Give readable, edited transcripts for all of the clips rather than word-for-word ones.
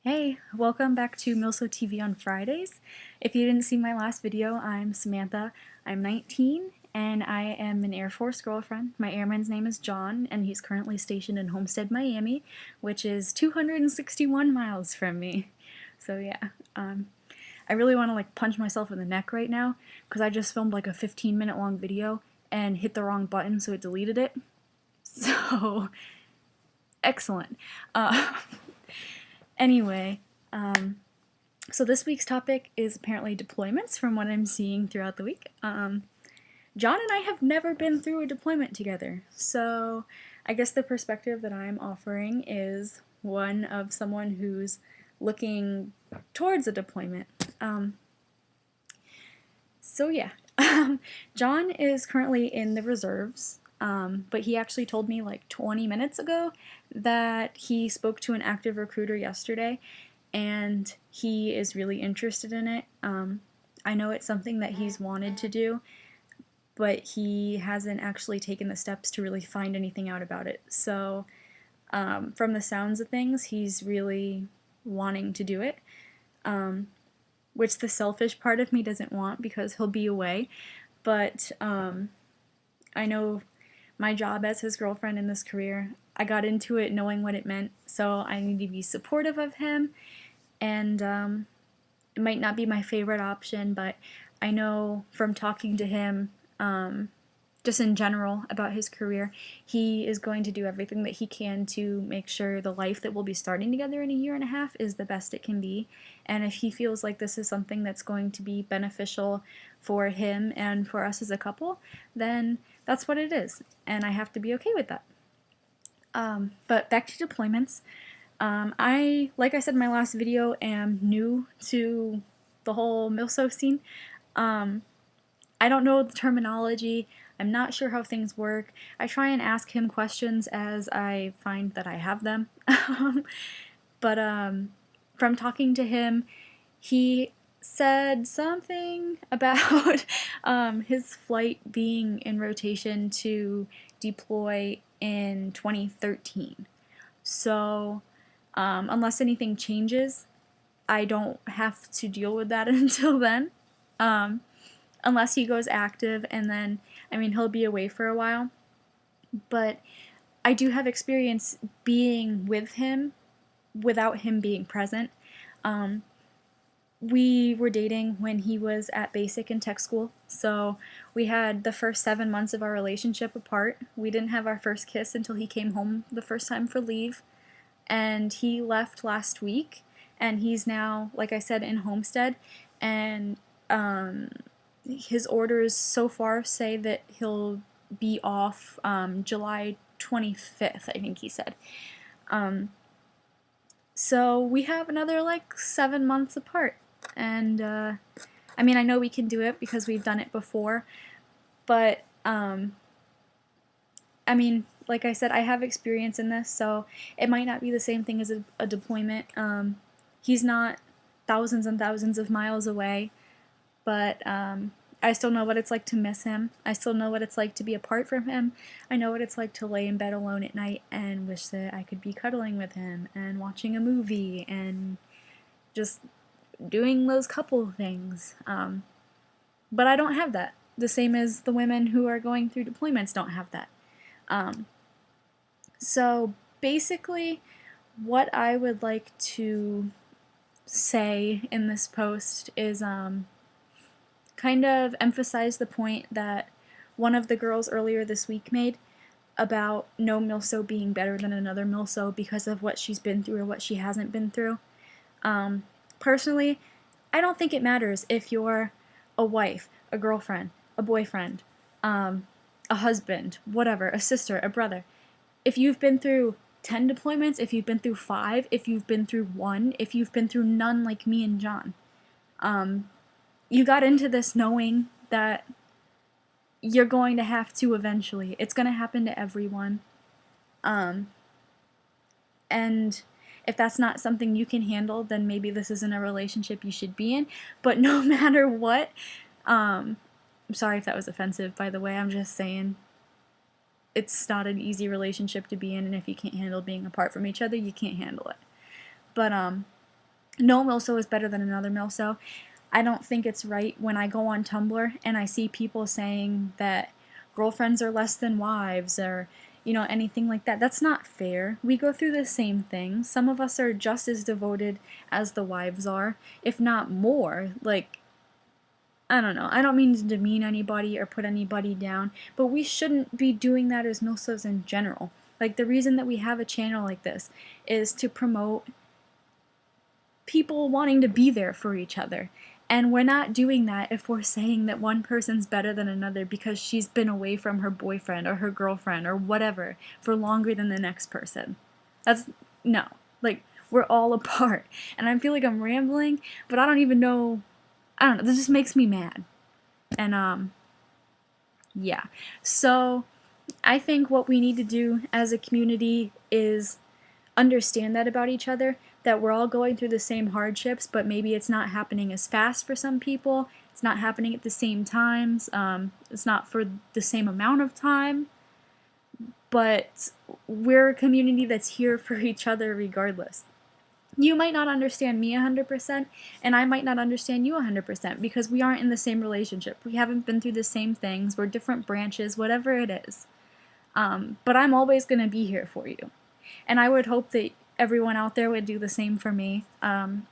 Hey, welcome back to MilsoTV on Fridays. If you didn't see my last video, I'm Samantha. I'm 19 and I am an Air Force girlfriend. My airman's name is John and he's currently stationed in Homestead, Miami, which is 261 miles from me. So yeah, I really want to punch myself in the neck right now because I just filmed like a 15-minute long video and hit the wrong button, so it deleted it. So, excellent. Anyway, so this week's topic is apparently deployments from what I'm seeing throughout the week. John and I have never been through a deployment together, so I guess the perspective that I'm offering is one of someone who's looking towards a deployment. So yeah, John is currently in the reserves, but he actually told me like 20 minutes ago that he spoke to an active recruiter yesterday and he is really interested in it. I know it's something that he's wanted to do, but he hasn't actually taken the steps to really find anything out about it. So from the sounds of things, he's really wanting to do it, which the selfish part of me doesn't want because he'll be away. But I know my job as his girlfriend in this career, I got into it knowing what it meant, so I need to be supportive of him. And it might not be my favorite option, but I know from talking to him, just in general about his career, he is going to do everything that he can to make sure the life that we'll be starting together in a year and a half is the best it can be. And if he feels like this is something that's going to be beneficial for him and for us as a couple, then that's what it is, and I have to be okay with that. But back to deployments. Like I said in my last video, am new to the whole MilSo scene. I don't know the terminology. I'm not sure how things work. I try and ask him questions as I find that I have them. But from talking to him, he said something about his flight being in rotation to deploy in 2013. So unless anything changes, I don't have to deal with that until then. Unless he goes active, and then, I mean, he'll be away for a while. But I do have experience being with him without him being present. We were dating when he was at basic and tech school, so we had the first 7 months of our relationship apart. We didn't have our first kiss until he came home the first time for leave, and he left last week, and he's now, like I said, in Homestead, and his orders so far say that he'll be off July 25th, I think he said. So we have another like 7 months apart, and I mean, I know we can do it because we've done it before, but I mean, like I said, I have experience in this, so it might not be the same thing as a deployment. He's not thousands and thousands of miles away, but I still know what it's like to miss him. I still know what it's like to be apart from him. I know what it's like to lay in bed alone at night and wish that I could be cuddling with him and watching a movie and just doing those couple things. But I don't have that. The same as the women who are going through deployments don't have that. So basically, what I would like to say in this post is kind of emphasize the point that one of the girls earlier this week made about no MilSo being better than another MilSo because of what she's been through or what she hasn't been through. Personally, I don't think it matters if you're a wife, a girlfriend, a boyfriend, a husband, whatever, a sister, a brother. If you've been through 10 deployments, if you've been through 5, if you've been through 1, if you've been through none like me and John, you got into this knowing that you're going to have to eventually. It's going to happen to everyone. And if that's not something you can handle, then maybe this isn't a relationship you should be in. But no matter what, I'm sorry if that was offensive, by the way. I'm just saying it's not an easy relationship to be in, and if you can't handle being apart from each other, you can't handle it. But no Milso is better than another Milso. I don't think it's right when I go on Tumblr and I see people saying that girlfriends are less than wives or, anything like that. That's not fair. We go through the same thing. Some of us are just as devoted as the wives are, if not more. Like, I don't know. I don't mean to demean anybody or put anybody down, but we shouldn't be doing that as Milsos in general. Like, the reason that we have a channel like this is to promote people wanting to be there for each other. And we're not doing that if we're saying that one person's better than another because she's been away from her boyfriend or her girlfriend or whatever for longer than the next person. That's, no. Like, we're all apart. And I feel like I'm rambling, but I don't even know, I don't know, this just makes me mad. And, yeah. So, I think what we need to do as a community is understand that about each other, that we're all going through the same hardships, but maybe it's not happening as fast for some people, it's not happening at the same times, it's not for the same amount of time, but we're a community that's here for each other regardless. You might not understand me 100%, and I might not understand you 100% because we aren't in the same relationship. We haven't been through the same things. We're different branches, whatever it is. But I'm always going to be here for you. And I would hope that everyone out there would do the same for me. I'm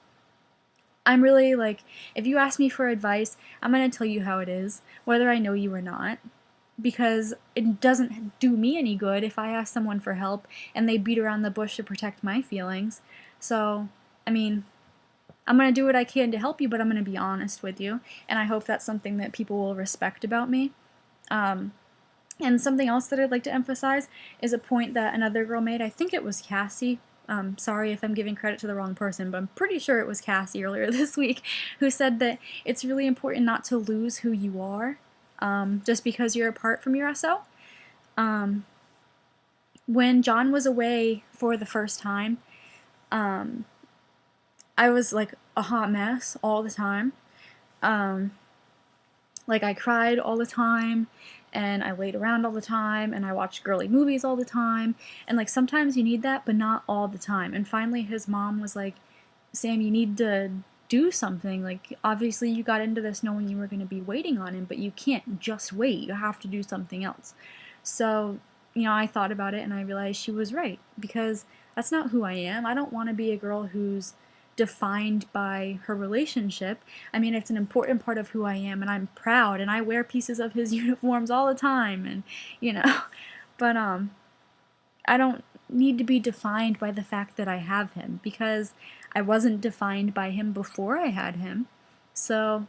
really like, if you ask me for advice, I'm going to tell you how it is, whether I know you or not. Because it doesn't do me any good if I ask someone for help and they beat around the bush to protect my feelings. So, I mean, I'm going to do what I can to help you, but I'm going to be honest with you. And I hope that's something that people will respect about me. And something else that I'd like to emphasize is a point that another girl made. I think it was Cassie. Sorry if I'm giving credit to the wrong person, but I'm pretty sure it was Cassie earlier this week, who said that it's really important not to lose who you are just because you're apart from your SO. When John was away for the first time, I was like a hot mess all the time. Like, I cried all the time, and I laid around all the time, and I watched girly movies all the time, and like sometimes you need that, but not all the time. And finally his mom was like, Sam, you need to do something. Like, obviously you got into this knowing you were going to be waiting on him, but you can't just wait. You have to do something else. So, I thought about it and I realized she was right, because that's not who I am. I don't want to be a girl who's defined by her relationship. I mean, it's an important part of who I am, and I'm proud, and I wear pieces of his uniforms all the time, and, but, I don't need to be defined by the fact that I have him, because I wasn't defined by him before I had him. So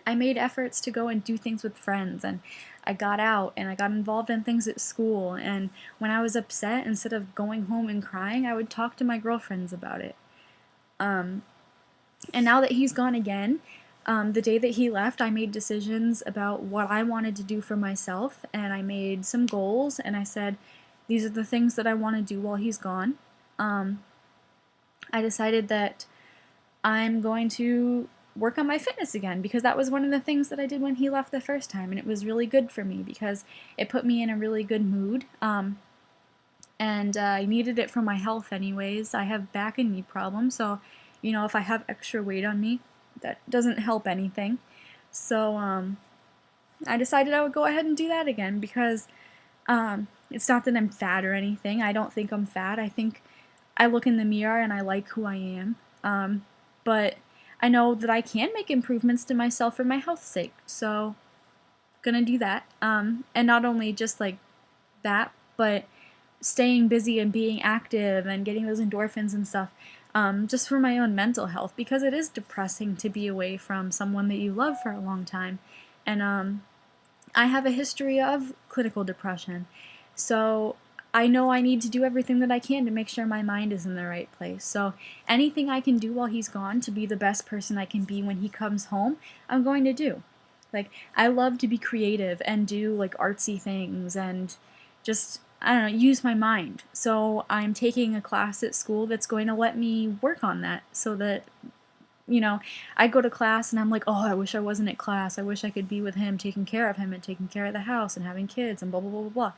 I made efforts to go and do things with friends, and I got out, and I got involved in things at school, and when I was upset, instead of going home and crying, I would talk to my girlfriends about it. And now that he's gone again, the day that he left, I made decisions about what I wanted to do for myself, and I made some goals, and I said, these are the things that I want to do while he's gone. I decided that I'm going to work on my fitness again, because that was one of the things that I did when he left the first time, and it was really good for me because it put me in a really good mood. And I needed it for my health anyways. I have back and knee problems, so, if I have extra weight on me, that doesn't help anything. So, I decided I would go ahead and do that again, because it's not that I'm fat or anything. I don't think I'm fat. I think I look in the mirror and I like who I am. But I know that I can make improvements to myself for my health's sake, so gonna do that. And not only just like that, but staying busy and being active and getting those endorphins and stuff, just for my own mental health, because it is depressing to be away from someone that you love for a long time. And I have a history of clinical depression, so I know I need to do everything that I can to make sure my mind is in the right place. So anything I can do while he's gone to be the best person I can be when he comes home, I'm going to do. Like, I love to be creative and do like artsy things and just, I don't know, use my mind. So I'm taking a class at school that's going to let me work on that, so that, I go to class and I'm like, oh, I wish I wasn't at class. I wish I could be with him, taking care of him and taking care of the house and having kids and blah, blah, blah, blah, blah.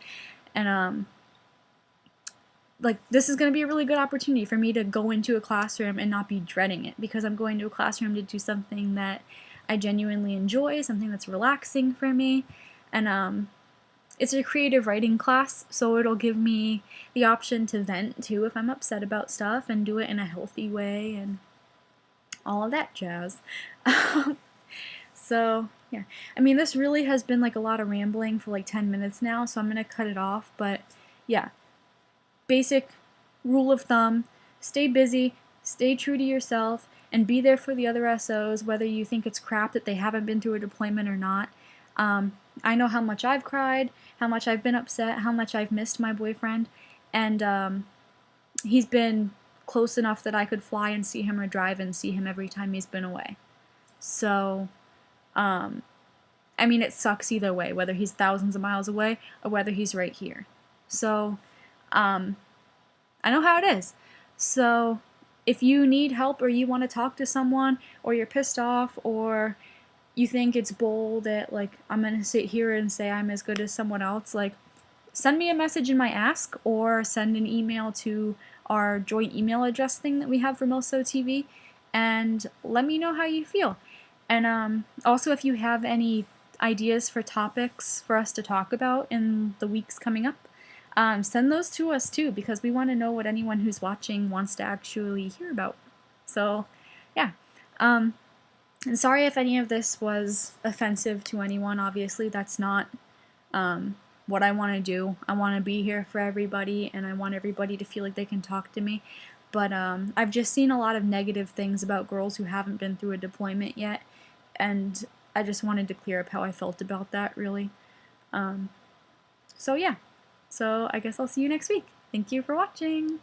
And, like, this is going to be a really good opportunity for me to go into a classroom and not be dreading it, because I'm going to a classroom to do something that I genuinely enjoy, something that's relaxing for me. And it's a creative writing class, so it'll give me the option to vent too if I'm upset about stuff, and do it in a healthy way and all of that jazz. So yeah, I mean, this really has been like a lot of rambling for like 10 minutes now, so I'm gonna cut it off. But yeah, basic rule of thumb: stay busy, stay true to yourself, and be there for the other SOs, whether you think it's crap that they haven't been through a deployment or not. I know how much I've cried, how much I've been upset, how much I've missed my boyfriend, and he's been close enough that I could fly and see him, or drive and see him every time he's been away. So, I mean, it sucks either way, whether he's thousands of miles away or whether he's right here. So, I know how it is. So, if you need help, or you want to talk to someone, or you're pissed off, or you think it's bold that, like, I'm going to sit here and say I'm as good as someone else, like, send me a message in my Ask, or send an email to our joint email address thing that we have for MilsoTV, and let me know how you feel. And also, if you have any ideas for topics for us to talk about in the weeks coming up, send those to us too, because we want to know what anyone who's watching wants to actually hear about. So, yeah. And sorry if any of this was offensive to anyone. Obviously, that's not what I want to do. I want to be here for everybody, and I want everybody to feel like they can talk to me. But I've just seen a lot of negative things about girls who haven't been through a deployment yet, and I just wanted to clear up how I felt about that, really. So yeah. So I guess I'll see you next week. Thank you for watching!